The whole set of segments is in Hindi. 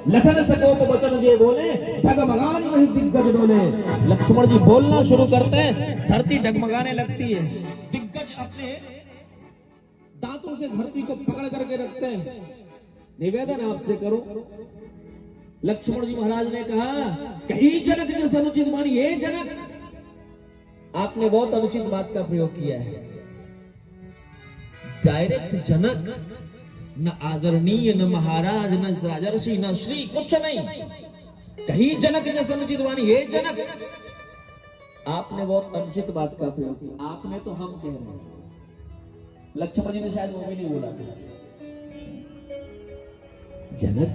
लखन सकोप वचन जे बोले डगमगाने वही दिग्गज डोले। लक्ष्मण जी बोलना शुरू करते हैं, धरती डगमगाने लगती है। दिग्गज अपने दांतों से धरती को पकड़ करके रखते हैं। निवेदन आपसे करो, लक्ष्मण जी महाराज ने कहा, कहीं जनक जैसे अनुचित मानी। ये जनक, आपने बहुत अनुचित बात का प्रयोग किया है। डायरेक्ट जनक, न आदरणीय, न महाराज, न राजर्षि, न श्री, कुछ नहीं। कहीं जनक जैसे अनुचित वाणी, ये जनक। आपने बहुत अनुचित बात का प्रयोग किया। आपने तो हम कह रहे हैं, लक्ष्मण जी ने शायद वो भी नहीं बोला था। जनक,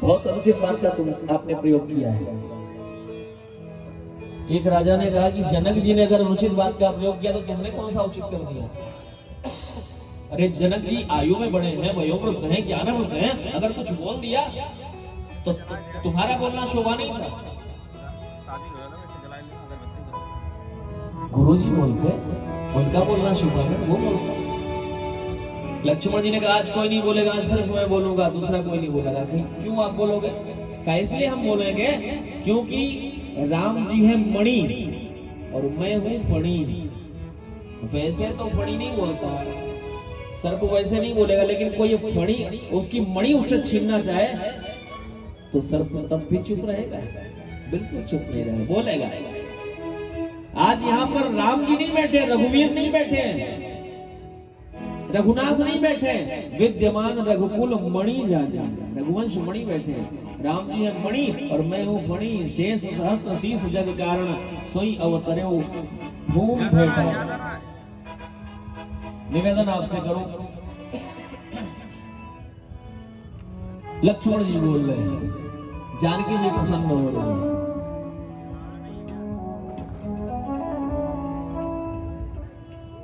बहुत अनुचित बात का तुम आपने प्रयोग किया है। एक राजा ने कहा कि जनक जी ने अगर अनुचित बात का प्रयोग किया तो तुमने कौन सा उचित कर दिया? अरे जनक जी आयु में बड़े हैं, वयोवृद्ध हैं, ज्ञानवृद्ध हैं, अगर कुछ बोल दिया तो तुम्हारा बोलना शोभा नहीं था। गुरुजी बोलते, उनका बोलना शोभा है, वो बोलते। लक्ष्मण जी ने कहा, आज कोई नहीं बोलेगा, सिर्फ मैं बोलूंगा, दूसरा कोई नहीं बोलेगा। क्यों आप बोलोगे? कहा इसलिए हम बोलेंगे क्योंकि राम जी है मणि और मैं हूं फणी। वैसे तो फणी नहीं बोलता, सर्प वैसे नहीं बोलेगा, लेकिन कोई फणी, उसकी मणि उससे छीनना चाहे तो सर्प तब भी चुप रहेगा? बिल्कुल चुप नहीं रहेगा, बोलेगा। आज यहाँ पर राम जी नहीं बैठे, रघुवीर नहीं बैठे, रघुनाथ नहीं बैठे, विद्यमान रघुकुल मणि जाने, रघुवंश मणि बैठे। राम जी है मणि और मैं हूँ फणी। शेष सहस्त्र शीस जग कारण सोई अवतरे भूमि भेटा। निवेदन आपसे करो, लक्ष्मण जी बोल रहे हैं, जानकी जी प्रसन्न हो रहे हैं।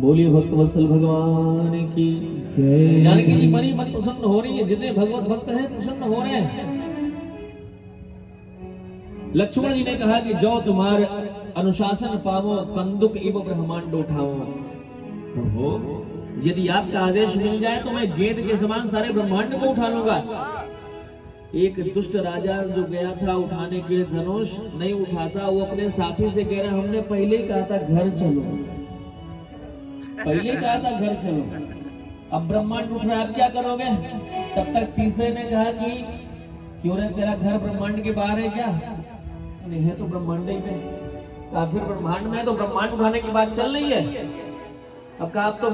बोलिए भक्त वत्सल भगवान की जय। जानकी जी मरी मत प्रसन्न हो रही है, जितने भगवत भक्त हैं प्रसन्न हो रहे हैं। लक्ष्मण जी ने कहा कि जो तुम्हारे अनुशासन पावो, कंदुक इव ब्रह्मांड उठाओ। प्रभु, यदि आपका आदेश मिल जाए तो मैं गेंद के समान सारे ब्रह्मांड को उठा लूंगा। एक दुष्ट राजा जो गया था उठाने के लिए धनुष, नहीं उठाता, वो अपने साथी से कह रहा, हमने पहले ही कहा था घर चलो, पहले कहा था घर चलो, अब ब्रह्मांड उठ रहा है, अब क्या करोगे? तब तक तीसरे ने कहा कि क्यों रे, तेरा घर ब्रह्मांड के बाहर है क्या? नहीं है तो ब्रह्मांड ही में। कहा फिर ब्रह्मांड में है तो ब्रह्मांड उठाने की बात चल रही है। अब कहा आप तो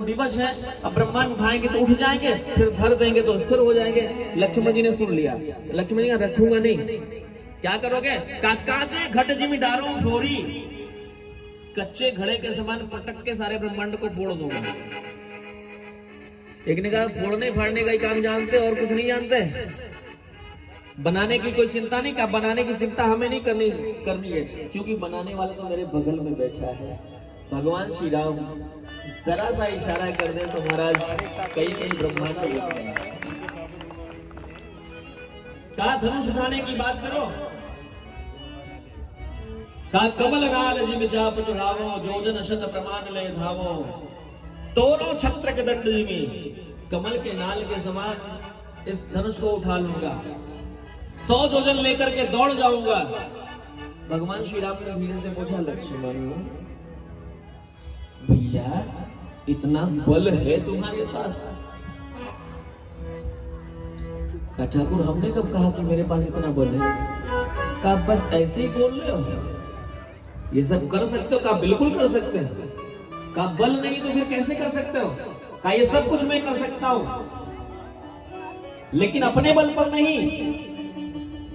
विवश है, अब ब्रह्मांड उठाएंगे तो उठ जाएंगे, फिर धर देंगे तो स्थिर हो जाएंगे। लक्ष्मण जी ने सुन लिया। लक्ष्मण जी ने रखूंगा नहीं। क्या करोगे? काचे घट जिमी डारो फोरी, कच्चे घड़े के समान पटक के सारे ब्रह्मांड को फोड़ दूंगा। एक ने कहा फोड़ने फाड़ने का ही काम जानते और कुछ नहीं जानते, बनाने की कोई चिंता नहीं। का बनाने की चिंता हमें नहीं करनी है, क्योंकि बनाने वाला तो मेरे बगल में बैठा है, भगवान श्री राम। जरा सा इशारा कर दे तो महाराज कई ब्रह्मांड होते हैं। कहा धनुष उठाने की बात करो, कहा कमल गाल जिम चाप चढ़ावो, जोजन शत प्रमाण ले धावो, तोरो छत्र के दंड जिमी, कमल के नाल के समान इस धनुष को उठा लूंगा, 100 जोजन लेकर के दौड़ जाऊंगा। भगवान श्री राम ने धीरे से पूछा, लक्ष्मण भैया इतना बल है तुम्हारे पास? ठाकुर हमने कब कहा कि मेरे पास इतना बल है? कहा बस ऐसे ही बोल रहे हो, ये सब कर सकते हो? कहा बिल्कुल कर सकते हो। कहा बल नहीं तो फिर कैसे कर सकते हो? कहा ये सब कुछ मैं कर सकता हूं, लेकिन अपने बल पर नहीं।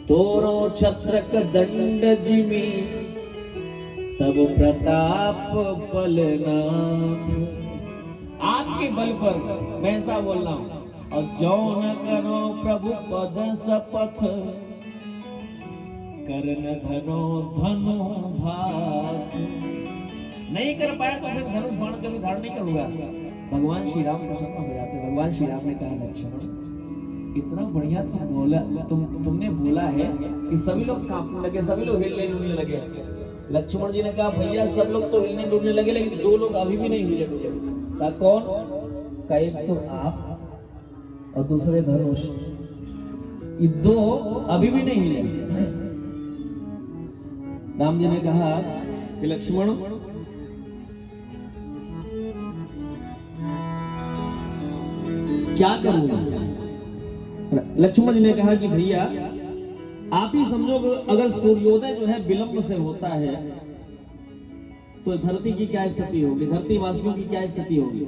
तोरो छत्रक दंड जिमी, तब प्रताप बलनाथ। आपके बल पर मैं ऐसा बोल रहा हूं। और जो न करो प्रभु पद शपथ, करन धनो धनु भात। नहीं कर पाया तो फिर धनुष बाण कभी धारण नहीं करूंगा। भगवान श्री राम प्रसन्न हो जाते। भगवान श्री राम ने कहा, लक्ष्मण इतना बढ़िया तुम बोला, तुमने बोला है कि सभी लोग कांपने लगे, सभी लोग हिलने डुलने लगे। लक्ष्मण जी ने कहा, भैया सब लोग तो हिलने डुलने लगे, लेकिन 2 लोग अभी भी नहीं हिले डुले। कहा कौन? कहा एक तो आप और दूसरे धनुष। ये दो अभी भी नहीं हिले। राम जी ने कहा कि लक्ष्मण, क्या करूंगा? लक्ष्मण जी ने कहा कि भैया आप ही समझो कि अगर सूर्योदय जो है विलंब से होता है तो धरती की क्या स्थिति होगी, धरती वासियों की क्या स्थिति होगी।